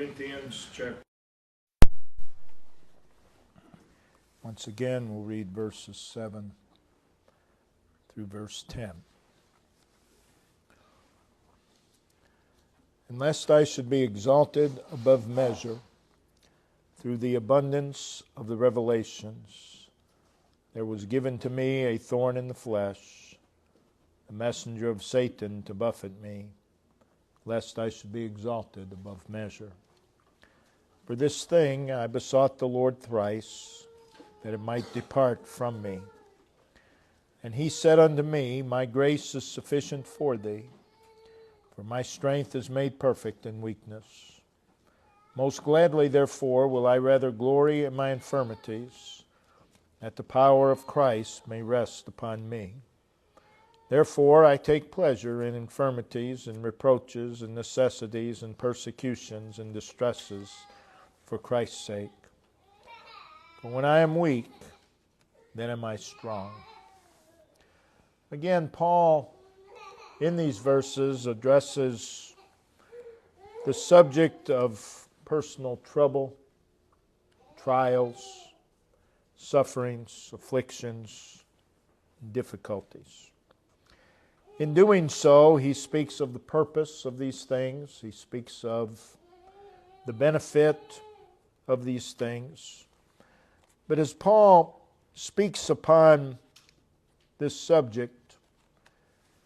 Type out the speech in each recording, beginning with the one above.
Corinthians chapter. Once again, we'll read verses 7 through verse 10. And lest I should be exalted above measure through the abundance of the revelations, there was given to me a thorn in the flesh, a messenger of Satan to buffet me, lest I should be exalted above measure. For this thing I besought the Lord thrice, that it might depart from me. And he said unto me, My grace is sufficient for thee, for my strength is made perfect in weakness. Most gladly, therefore, will I rather glory in my infirmities, that the power of Christ may rest upon me. Therefore I take pleasure in infirmities and reproaches and necessities and persecutions and distresses for Christ's sake. For when I am weak, then am I strong. Again, Paul, in these verses, addresses the subject of personal trouble, trials, sufferings, afflictions, and difficulties. In doing so, he speaks of the purpose of these things. He speaks of the benefit of these things. But as Paul speaks upon this subject,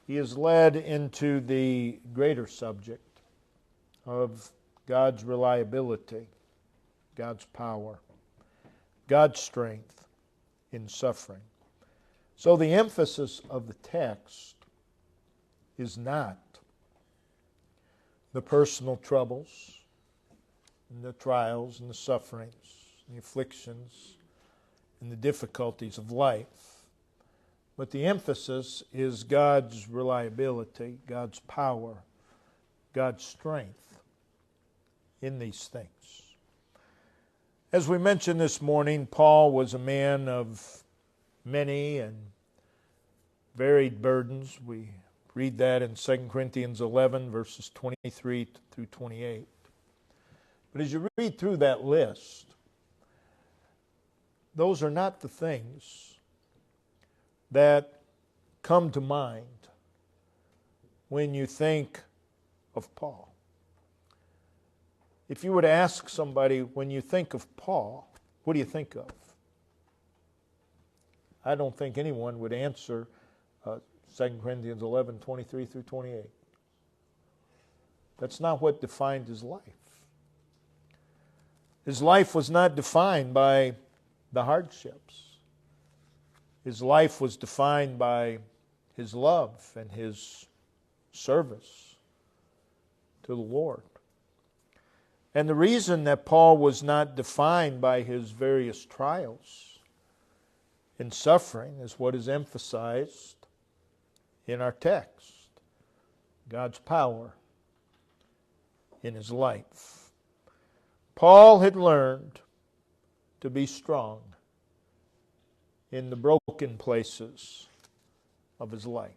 he is led into the greater subject of God's reliability, God's power, God's strength in suffering. So the emphasis of the text is not the personal troubles and the trials and the sufferings and the afflictions and the difficulties of life, but the emphasis is God's reliability, God's power, God's strength in these things. As we mentioned this morning, Paul was a man of many and varied burdens. We read that in 2 Corinthians 11, verses 23 through 28. But as you read through that list, those are not the things that come to mind when you think of Paul. If you were to ask somebody, when you think of Paul, what do you think of? I don't think anyone would answer 2 Corinthians 11, 23 through 28. That's not what defined his life. His life was not defined by the hardships. His life was defined by his love and his service to the Lord. And the reason that Paul was not defined by his various trials and suffering is what is emphasized in our text. God's power in his life. Paul had learned to be strong in the broken places of his life.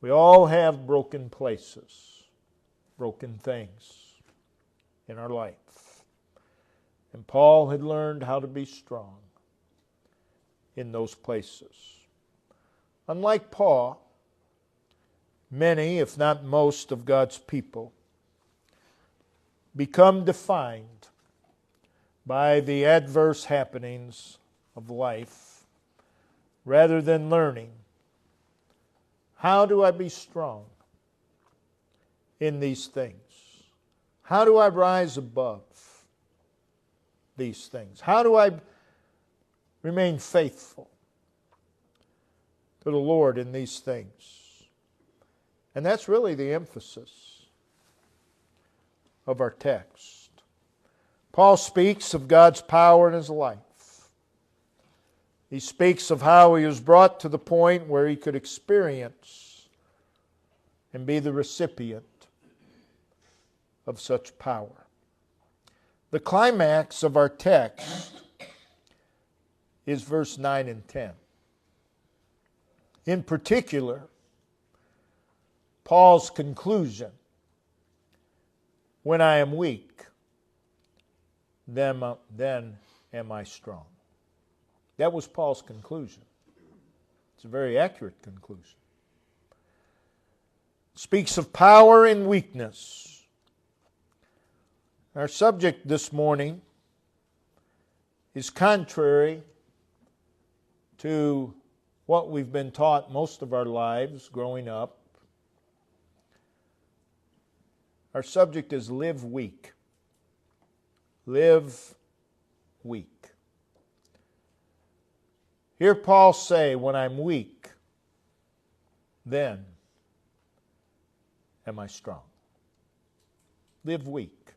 We all have broken places, broken things in our life. And Paul had learned how to be strong in those places. Unlike Paul, many, if not most, of God's people become defined by the adverse happenings of life rather than learning, how do I be strong in these things? How do I rise above these things? How do I remain faithful to the Lord in these things? And that's really the emphasis of our text. Paul speaks of God's power in his life. He speaks of how he was brought to the point where he could experience and be the recipient of such power. The climax of our text is verse 9 and 10. In particular, Paul's conclusion When I am weak, then am I strong. That was Paul's conclusion. It's a very accurate conclusion. It speaks of power and weakness. Our subject this morning is contrary to what we've been taught most of our lives growing up. Our subject is live weak. Live weak. Hear Paul say, when I'm weak, then am I strong. Live weak.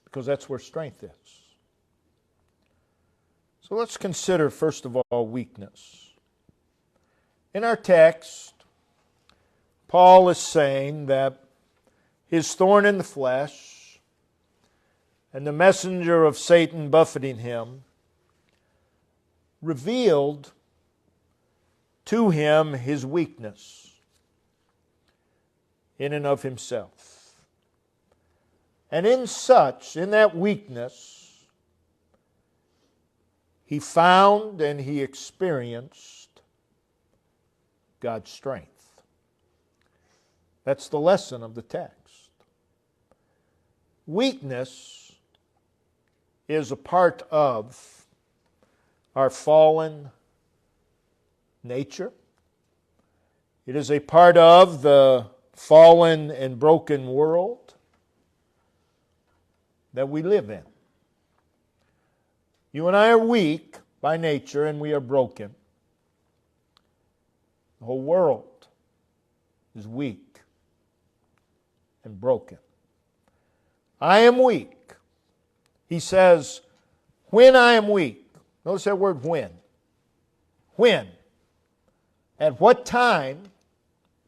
Because that's where strength is. So let's consider, first of all, weakness. In our text, Paul is saying that his thorn in the flesh and the messenger of Satan buffeting him revealed to him his weakness in and of himself. And in that weakness, he found and he experienced God's strength. That's the lesson of the text. Weakness is a part of our fallen nature. It is a part of the fallen and broken world that we live in. You and I are weak by nature and we are broken. The whole world is weak and broken. I am weak. He says, when I am weak. Notice that word when. When. At what time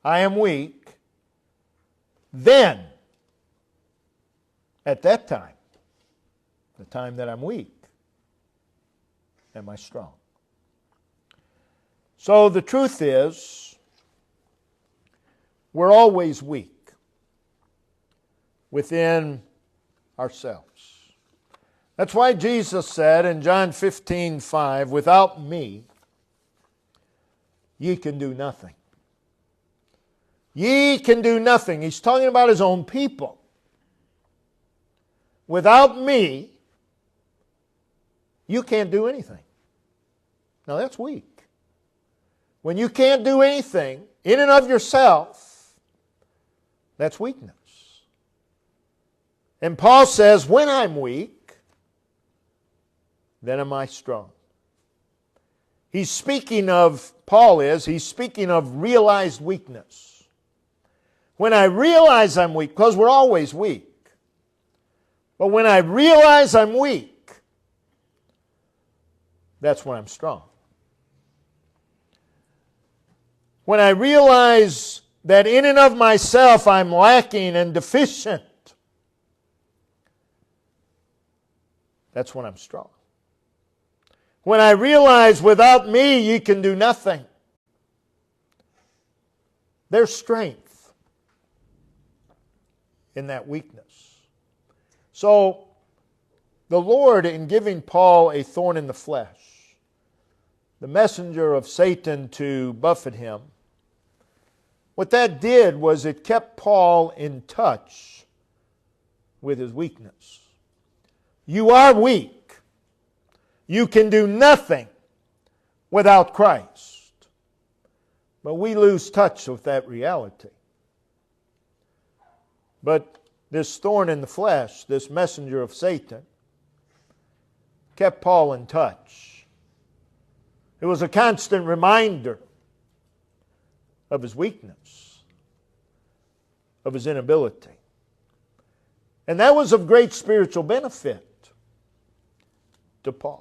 I am weak, then, at that time, the time that I'm weak, am I strong. So the truth is, we're always weak within ourselves. That's why Jesus said in John 15:5, without me, ye can do nothing. Ye can do nothing. He's talking about his own people. Without me, you can't do anything. Now that's weak. When you can't do anything in and of yourself, that's weakness. And Paul says, when I'm weak, then am I strong. He's speaking of realized weakness. When I realize I'm weak, because we're always weak, but when I realize I'm weak, that's when I'm strong. When I realize that in and of myself I'm lacking and deficient, that's when I'm strong. When I realize without me ye can do nothing, there's strength in that weakness. So, the Lord, in giving Paul a thorn in the flesh, the messenger of Satan to buffet him, what that did was it kept Paul in touch with his weakness. You are weak. You can do nothing without Christ. But we lose touch with that reality. But this thorn in the flesh, this messenger of Satan, kept Paul in touch. It was a constant reminder of his weakness, of his inability. And that was of great spiritual benefit to Paul.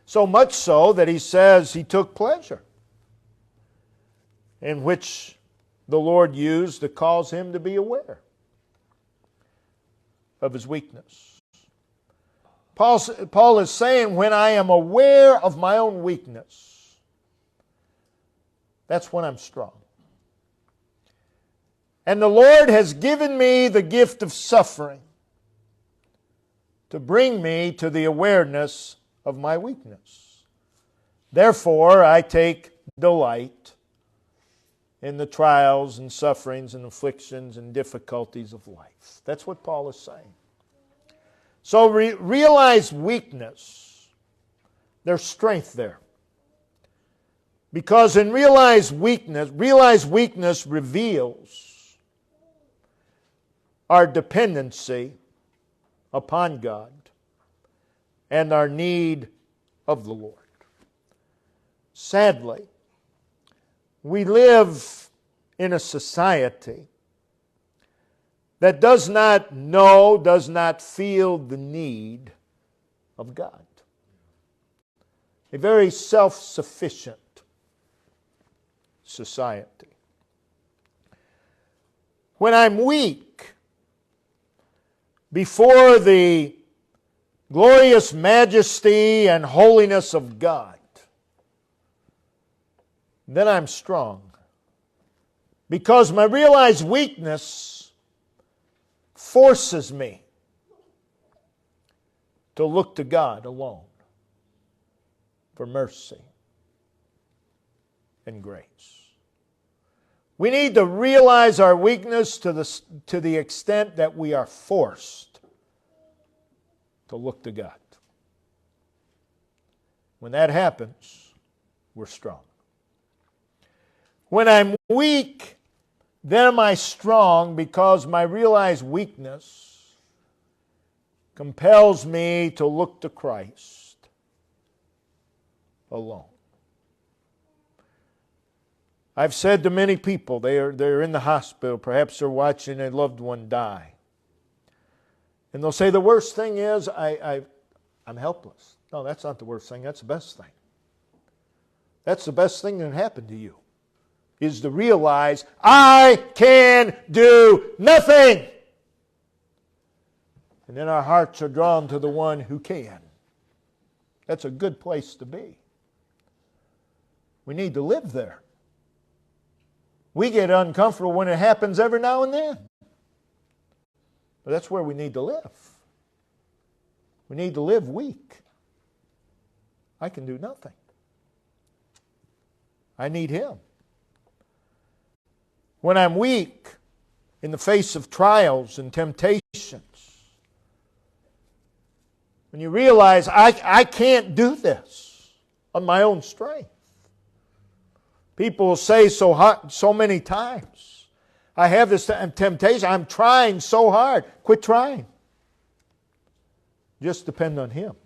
So much so that he says he took pleasure, in which the Lord used to cause him to be aware of his weakness. Paul is saying, when I am aware of my own weakness, that's when I'm strong. And the Lord has given me the gift of suffering to bring me to the awareness of my weakness. Therefore, I take delight in the trials and sufferings and afflictions and difficulties of life. That's what Paul is saying. So realize weakness. There's strength there. Because in realized weakness reveals our dependency upon God and our need of the Lord. Sadly, we live in a society that does not know, does not feel the need of God. A very self-sufficient society. When I'm weak before the glorious majesty and holiness of God, then I'm strong. Because my realized weakness forces me to look to God alone for mercy and grace. We need to realize our weakness to the extent that we are forced to look to God. When that happens, we're strong. When I'm weak, then am I strong, because my realized weakness compels me to look to Christ alone. I've said to many people, they're in the hospital, perhaps they're watching a loved one die. And they'll say, the worst thing is I'm helpless. No, that's not the worst thing, that's the best thing. That's the best thing that happened to you, is to realize, I can do nothing. And then our hearts are drawn to the one who can. That's a good place to be. We need to live there. We get uncomfortable when it happens every now and then. But that's where we need to live. We need to live weak. I can do nothing. I need Him. When I'm weak in the face of trials and temptations, when you realize I can't do this on my own strength. People will say so many times, I have this temptation, I'm trying so hard. Quit trying. Just depend on Him.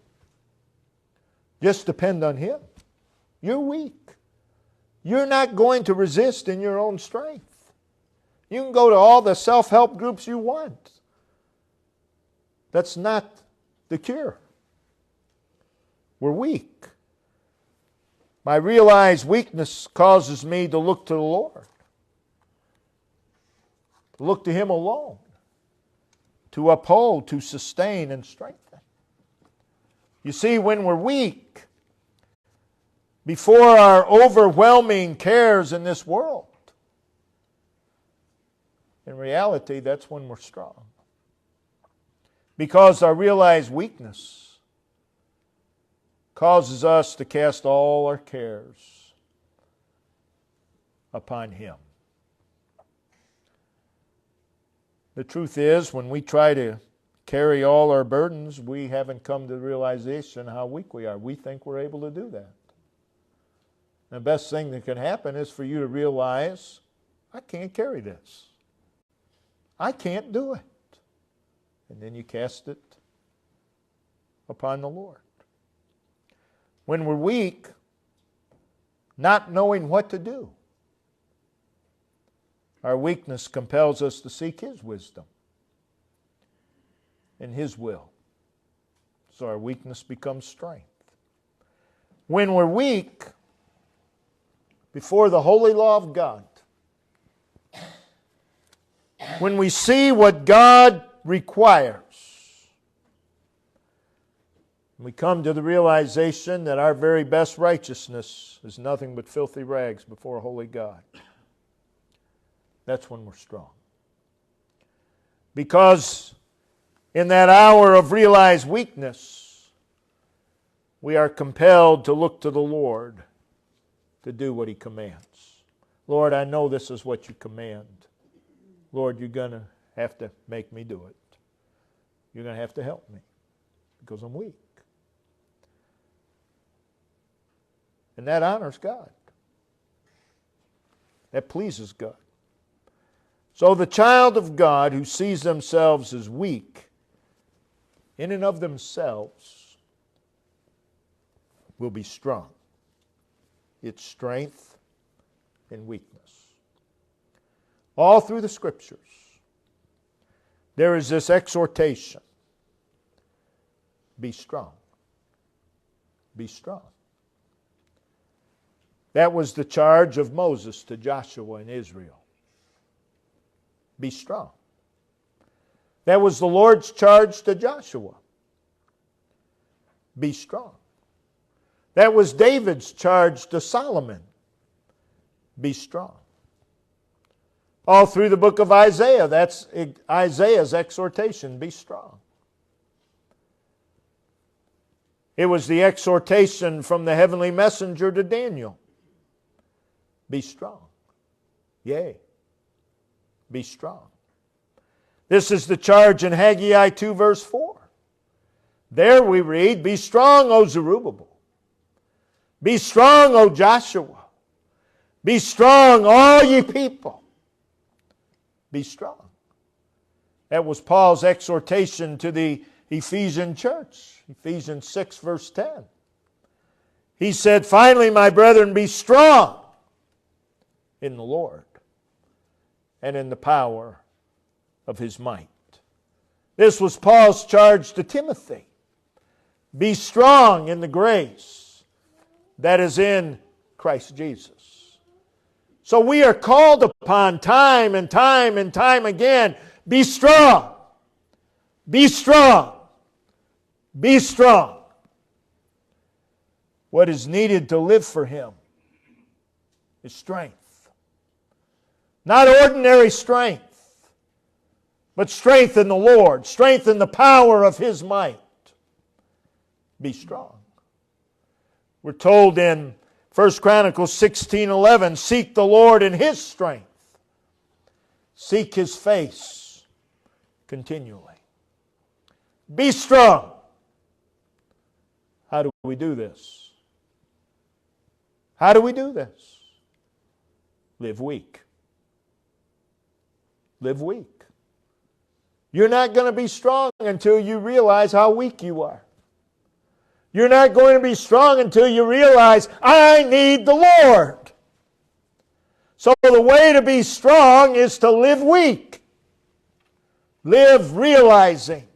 Just depend on Him. You're weak. You're not going to resist in your own strength. You can go to all the self-help groups you want. That's not the cure. We're weak. My realized weakness causes me to look to the Lord. To look to Him alone. To uphold, to sustain, and strengthen. You see, when we're weak, before our overwhelming cares in this world, in reality, that's when we're strong. Because our realized weakness causes us to cast all our cares upon Him. The truth is, when we try to carry all our burdens, we haven't come to the realization how weak we are. We think we're able to do that. The best thing that can happen is for you to realize, I can't carry this. I can't do it. And then you cast it upon the Lord. When we're weak, not knowing what to do, our weakness compels us to seek His wisdom and His will. So our weakness becomes strength. When we're weak before the holy law of God, when we see what God requires, we come to the realization that our very best righteousness is nothing but filthy rags before a holy God. That's when we're strong. Because in that hour of realized weakness, we are compelled to look to the Lord to do what He commands. Lord, I know this is what You command. Lord, You're going to have to make me do it. You're going to have to help me because I'm weak. And that honors God. That pleases God. So the child of God who sees themselves as weak in and of themselves will be strong. It's strength and weakness. All through the Scriptures, there is this exhortation. Be strong. Be strong. That was the charge of Moses to Joshua and Israel. Be strong. That was the Lord's charge to Joshua. Be strong. That was David's charge to Solomon. Be strong. All through the book of Isaiah, that's Isaiah's exhortation. Be strong. It was the exhortation from the heavenly messenger to Daniel. Be strong. Yea. Be strong. This is the charge in Haggai 2 verse 4. There we read, Be strong, O Zerubbabel. Be strong, O Joshua. Be strong, all ye people. Be strong. That was Paul's exhortation to the Ephesian church. Ephesians 6 verse 10. He said, Finally, my brethren, be strong in the Lord and in the power of His might. This was Paul's charge to Timothy. Be strong in the grace that is in Christ Jesus. So we are called upon time and time and time again. Be strong. Be strong. Be strong. What is needed to live for Him is strength. Not ordinary strength, but strength in the Lord, strength in the power of His might. Be strong. We're told in 1 Chronicles 16:11, seek the Lord in His strength. Seek His face continually. Be strong. How do we do this? How do we do this? Live weak. Live weak. You're not going to be strong until you realize how weak you are. You're not going to be strong until you realize, I need the Lord. So the way to be strong is to live weak. Live realizing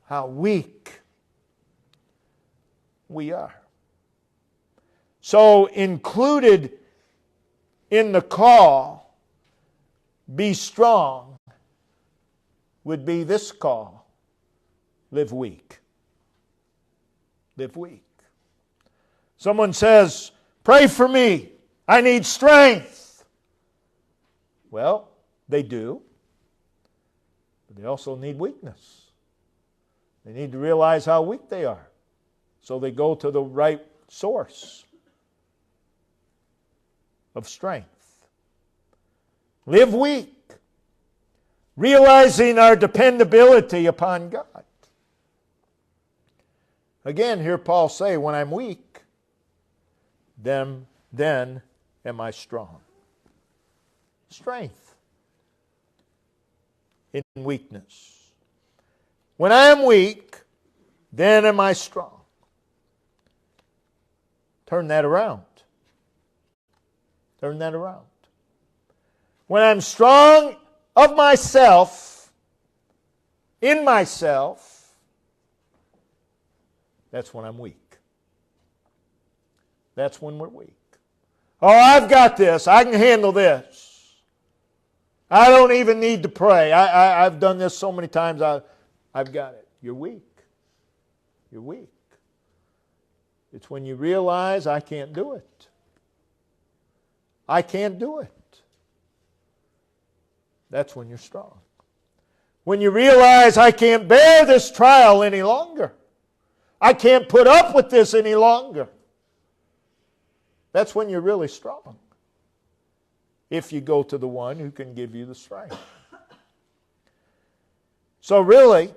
how weak we are. So included in the call, be strong, would be this call, live weak. Live weak. Someone says, pray for me. I need strength. Well, they do. But they also need weakness. They need to realize how weak they are. So they go to the right source of strength. Live weak. Realizing our dependability upon God. Again, hear Paul say, when I'm weak, then am I strong. Strength in weakness. When I am weak, then am I strong. Turn that around. Turn that around. When I'm strong of myself, in myself, that's when I'm weak. That's when we're weak. Oh, I've got this. I can handle this. I don't even need to pray. I've done this so many times. I've got it. You're weak. You're weak. It's when you realize I can't do it. I can't do it. That's when you're strong. When you realize I can't bear this trial any longer. I can't put up with this any longer. That's when you're really strong. If you go to the one who can give you the strength. So really,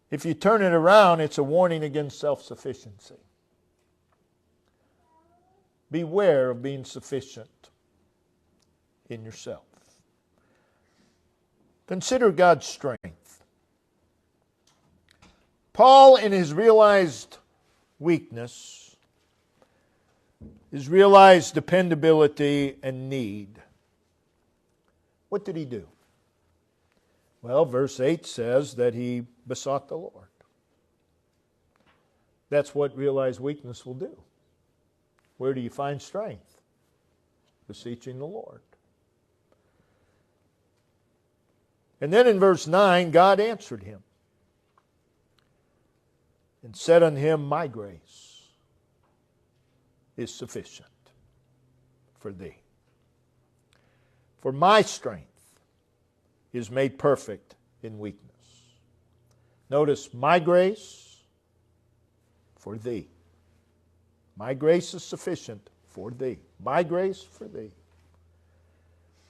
if you turn it around, it's a warning against self-sufficiency. Beware of being sufficient in yourself. Consider God's strength. Paul, in his realized weakness, his realized dependability and need, what did he do? Well, verse 8 says that he besought the Lord. That's what realized weakness will do. Where do you find strength? Beseeching the Lord. And then in verse 9, God answered him and said unto him, My grace is sufficient for thee. For my strength is made perfect in weakness. Notice, my grace for thee. My grace is sufficient for thee. My grace for thee.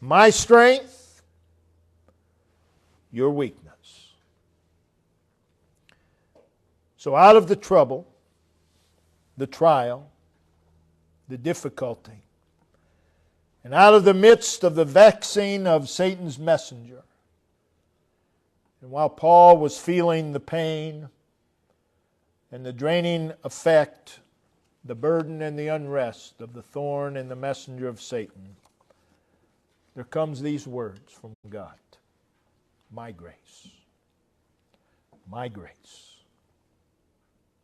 My strength, your weakness. So out of the trouble, the trial, the difficulty, and out of the midst of the vexing of Satan's messenger, and while Paul was feeling the pain and the draining effect, the burden and the unrest of the thorn and the messenger of Satan, there comes these words from God. My grace. My grace.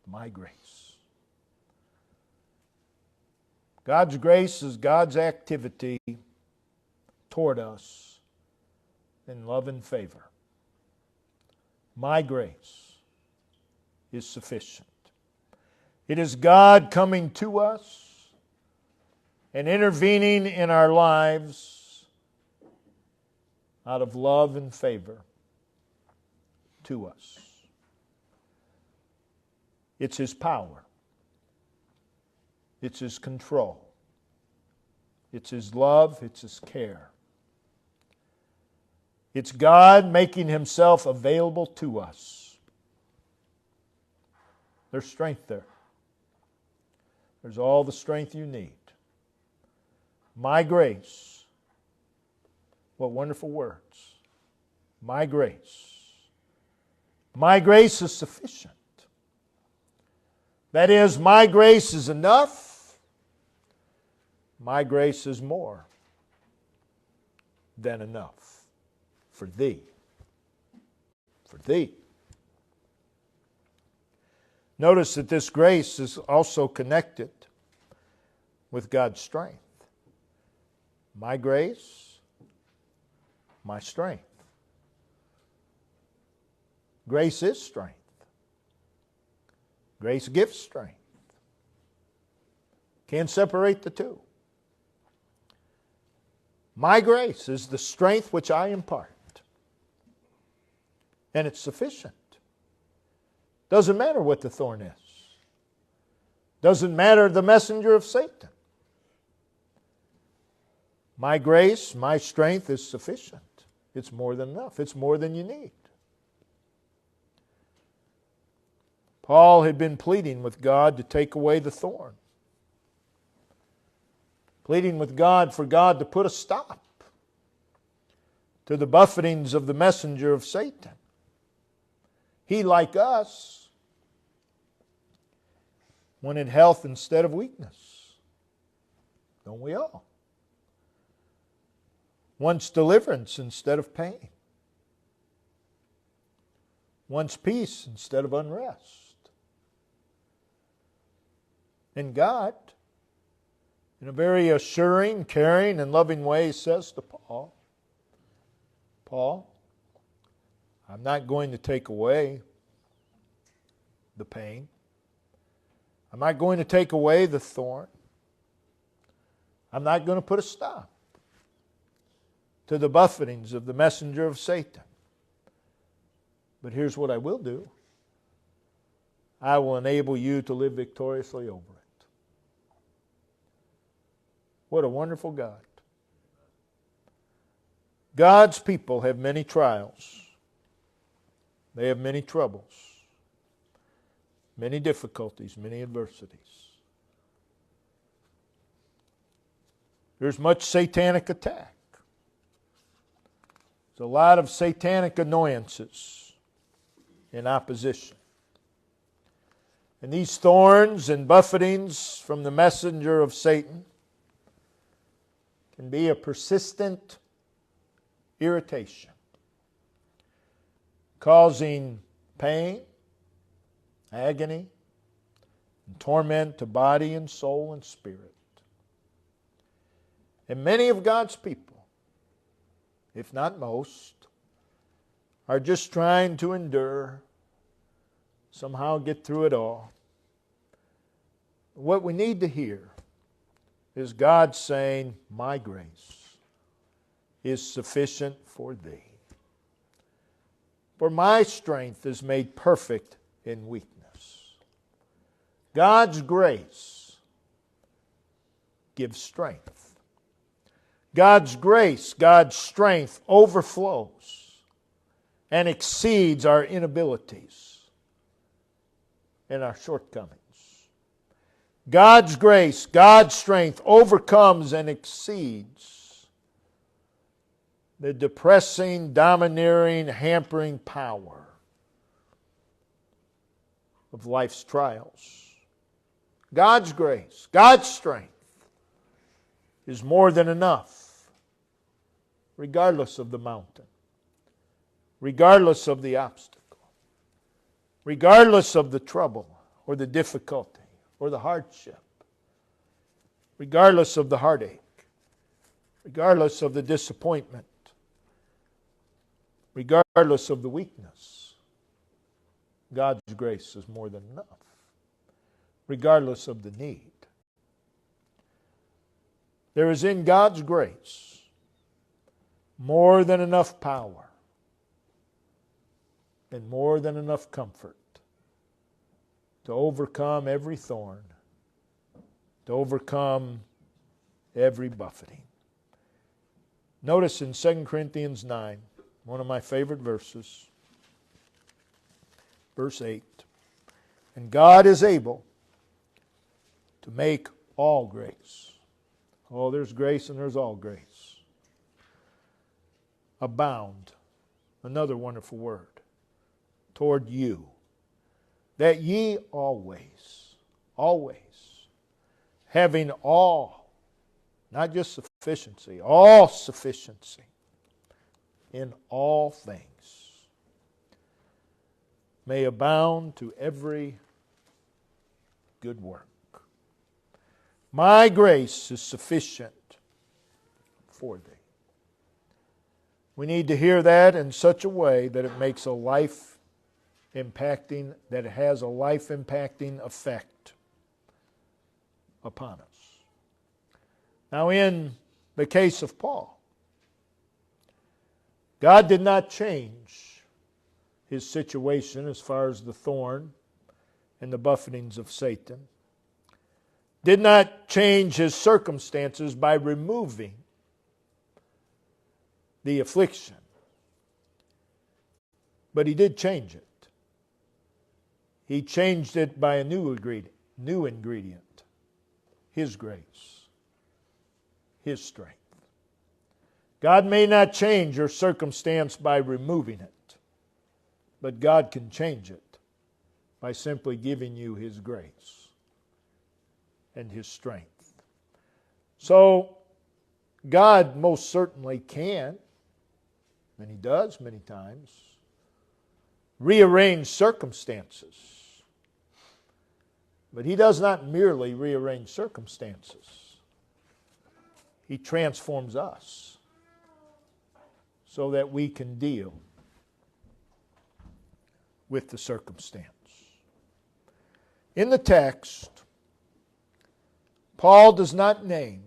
My grace. God's grace is God's activity toward us in love and favor. My grace is sufficient. It is God coming to us and intervening in our lives out of love and favor to us. It's His power. It's His control. It's His love. It's His care. It's God making Himself available to us. There's strength there. There's all the strength you need. My grace. What wonderful words. My grace. My grace is sufficient. That is, my grace is enough. My grace is more than enough for thee. For thee. Notice that this grace is also connected with God's strength. My grace, my strength. Grace is strength. Grace gives strength. Can't separate the two. My grace is the strength which I impart. And it's sufficient. Doesn't matter what the thorn is. Doesn't matter the messenger of Satan. My grace, my strength is sufficient. It's more than enough. It's more than you need. Paul had been pleading with God to take away the thorn. Pleading with God for God to put a stop to the buffetings of the messenger of Satan. He, like us, wanted health instead of weakness. Don't we all? Wants deliverance instead of pain. Wants peace instead of unrest. And God, in a very assuring, caring, and loving way, says to Paul, Paul, I'm not going to take away the pain. I'm not going to take away the thorn. I'm not going to put a stop to the buffetings of the messenger of Satan. But here's what I will do. I will enable you to live victoriously over it. What a wonderful God. God's people have many trials. They have many troubles, many difficulties, many adversities. There's much satanic attack. There's a lot of satanic annoyances in opposition. And these thorns and buffetings from the messenger of Satan can be a persistent irritation, causing pain, agony, and torment to body and soul and spirit. And many of God's people, if not most, are just trying to endure, somehow get through it all. What we need to hear is God saying, my grace is sufficient for thee. For my strength is made perfect in weakness. God's grace gives strength. God's grace, God's strength overflows and exceeds our inabilities and our shortcomings. God's grace, God's strength overcomes and exceeds the depressing, domineering, hampering power of life's trials. God's grace, God's strength is more than enough, regardless of the mountain, regardless of the obstacle, regardless of the trouble or the difficulty or the hardship, regardless of the heartache, regardless of the disappointment, regardless of the weakness. God's grace is more than enough, regardless of the need. There is in God's grace more than enough power and more than enough comfort to overcome every thorn, to overcome every buffeting. Notice in 2 Corinthians 9, one of my favorite verses, verse 8, and God is able to make all grace. Oh, there's grace and there's all grace. Abound, another wonderful word, toward you, that ye always, having all, not just sufficiency, all sufficiency in all things, may abound to every good work. My grace is sufficient for thee. We need to hear that in such a way that it makes a life-impacting, that it has a life-impacting effect upon us. Now, in the case of Paul, God did not change his situation as far as the thorn and the buffetings of Satan. Did not change his circumstances by removing the affliction. But he did change it. He changed it by a new ingredient, his grace, his strength. God may not change your circumstance by removing it, but God can change it by simply giving you his grace and his strength. So, God most certainly can, and he does many times, rearrange circumstances. But he does not merely rearrange circumstances. He transforms us so that we can deal with the circumstance. In the text, Paul does not name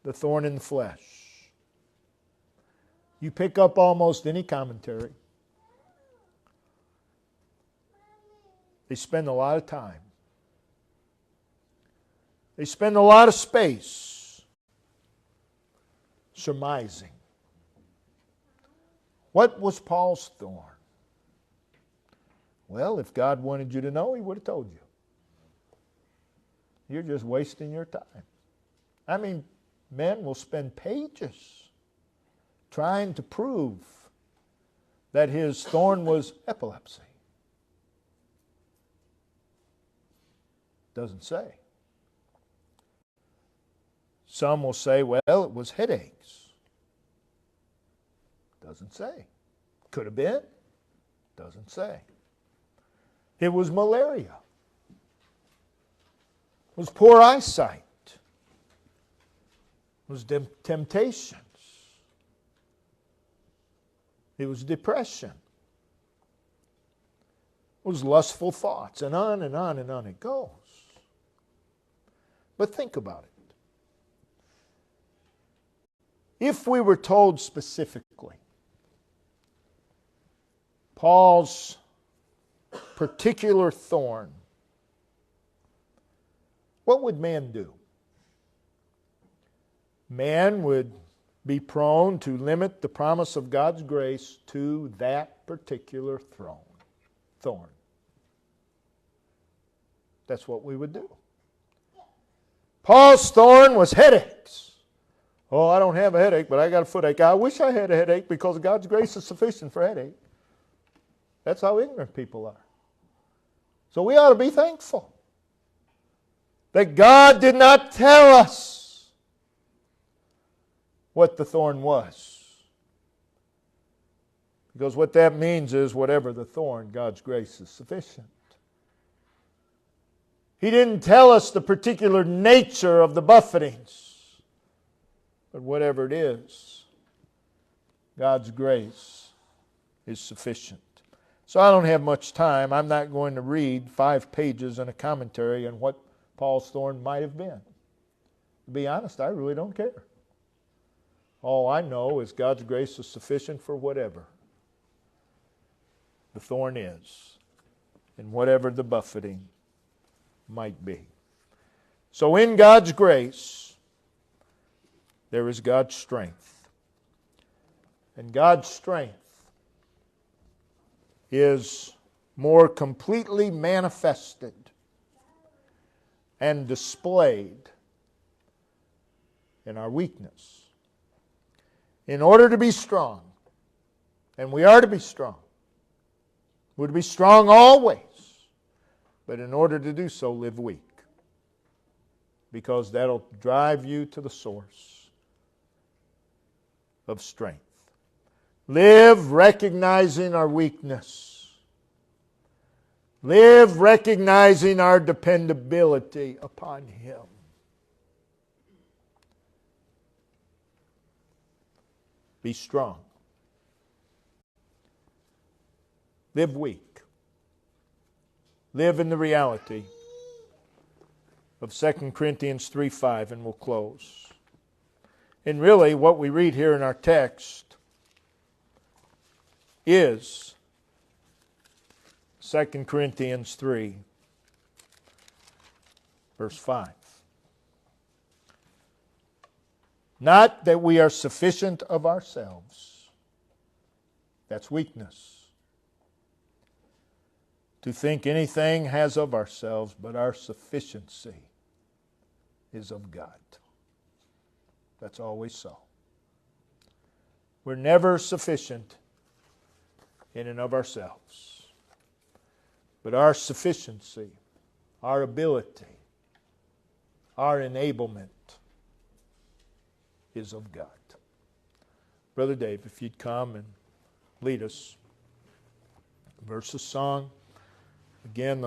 the thorn in the flesh. You pick up almost any commentary, They spend a lot of time. They spend a lot of space surmising. What was Paul's thorn? Well, if God wanted you to know, He would have told you. You're just wasting your time. I mean, men will spend pages trying to prove that his thorn was epilepsy. Doesn't say. Some will say, well, it was headaches. Doesn't say. Could have been. Doesn't say. It was malaria. It was poor eyesight. It was temptations. It was depression. It was lustful thoughts, and on and on and on it goes. But think about it. If we were told specifically Paul's particular thorn, what would man do? Man would be prone to limit the promise of God's grace to that particular thorn. That's what we would do. Paul's thorn was headaches. Oh, I don't have a headache, but I got a footache. I wish I had a headache because God's grace is sufficient for a headache. That's how ignorant people are. So we ought to be thankful that God did not tell us what the thorn was. Because what that means is whatever the thorn, God's grace is sufficient. He didn't tell us the particular nature of the buffetings. But whatever it is, God's grace is sufficient. So I don't have much time. I'm not going to read 5 pages in a commentary on what Paul's thorn might have been. To be honest, I really don't care. All I know is God's grace is sufficient for whatever the thorn is and whatever the buffeting might be. So in God's grace, there is God's strength. And God's strength is more completely manifested and displayed in our weakness. In order to be strong, and we are to be strong, we're to be strong always, but in order to do so, live weak. Because that'll drive you to the source of strength. Live recognizing our weakness. Live recognizing our dependability upon Him. Be strong. Live weak. Live in the reality of 2 Corinthians 3:5, and we'll close. And really, what we read here in our text is 2 Corinthians 3, verse 5. Not that we are sufficient of ourselves. That's weakness. To think anything has of ourselves, but our sufficiency is of God. That's always so. We're never sufficient in and of ourselves. But our sufficiency, our ability, our enablement is of God. Brother Dave, if you'd come and lead us. Verse of song. Again,